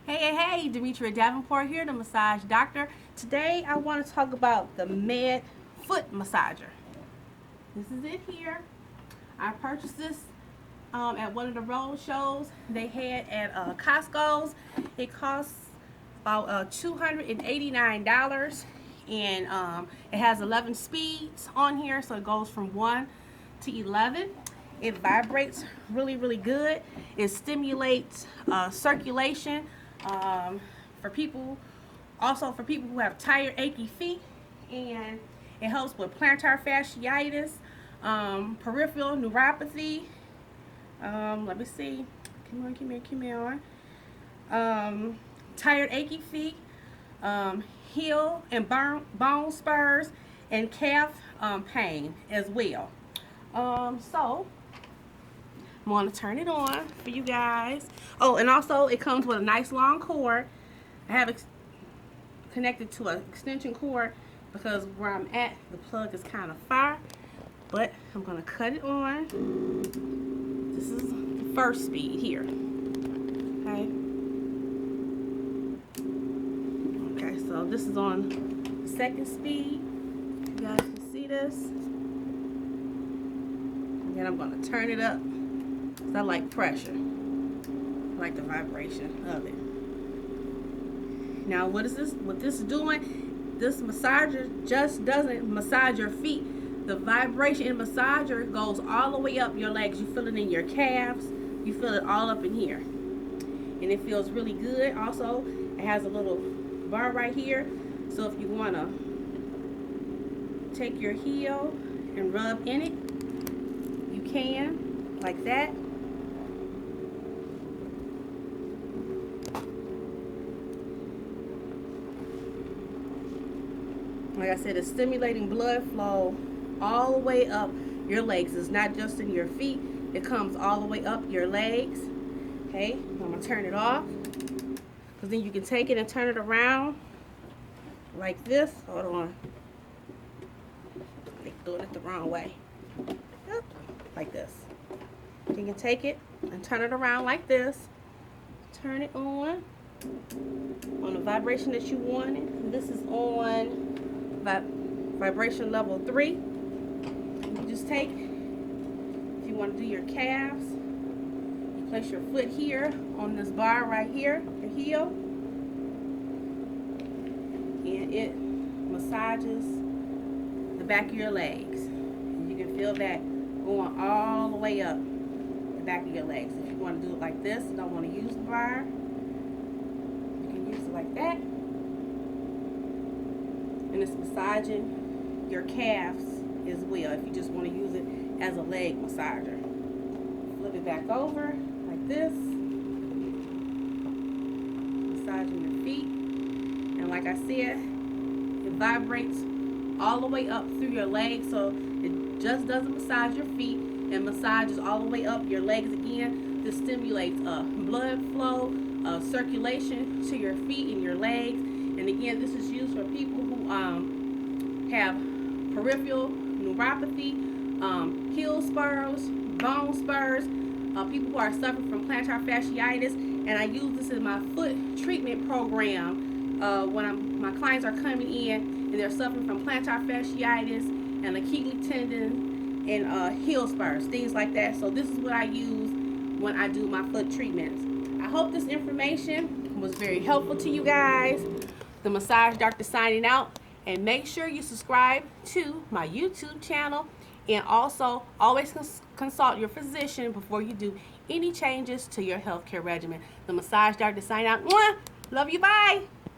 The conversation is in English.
Hey, Demetria Davenport here, the massage doctor. Today I want to talk about the Med Foot Massager. This is it here. I purchased this at one of the road shows they had at Costco's. It costs about $289, and it has 11 speeds on here, so it goes from 1 to 11. It vibrates really good. It stimulates circulation for people, also for people who have tired, achy feet, and it helps with plantar fasciitis, peripheral neuropathy. Let me see. Come on. Tired, achy feet, heel and bone spurs, and calf pain as well. So I'm going to turn it on for you guys. Oh, and also it comes with a nice long cord. I have it connected to an extension cord because where I'm at, the plug is kind of far. But I'm going to cut it on. This is the first speed here. Okay, so this is on the second speed. You guys can see this. And then I'm going to turn it up. I like pressure. I like the vibration of it. Now, what this is doing, this massager just doesn't massage your feet. The vibration in massager goes all the way up your legs. You feel it in your calves. You feel it all up in here. And it feels really good. Also, it has a little bar right here. So if you want to take your heel and rub in it, you can, like that. Like I said, it's stimulating blood flow all the way up your legs. It's not just in your feet. It comes all the way up your legs. Okay, I'm going to turn it off. Because then you can take it and turn it around like this. Hold on. I'm doing it the wrong way. Yep, like this. You can take it and turn it around like this. Turn it on the vibration that you wanted. This is on vibration level 3. You just take, if you want to do your calves, you place your foot here on this bar right here, your heel, and it massages the back of your legs. You can feel that going all the way up the back of your legs. If you want to do it like this, don't want to use the bar, you can use it like that. And it's massaging your calves as well if you just want to use it as a leg massager. Flip it back over like this. Massaging your feet. And like I said, it vibrates all the way up through your legs, so it just doesn't massage your feet. It massages all the way up your legs again. This stimulates blood flow, circulation to your feet and your legs. And again, this is used for people who have peripheral neuropathy, heel spurs, bone spurs, people who are suffering from plantar fasciitis. And I use this in my foot treatment program when my clients are coming in and they're suffering from plantar fasciitis and Achilles tendon and heel spurs, things like that. So this is what I use when I do my foot treatments. I hope this information was very helpful to you guys. The Massage Doctor signing out, and make sure you subscribe to my YouTube channel, and also always consult your physician before you do any changes to your healthcare regimen. The Massage Doctor signing out. Mwah! Love you, bye.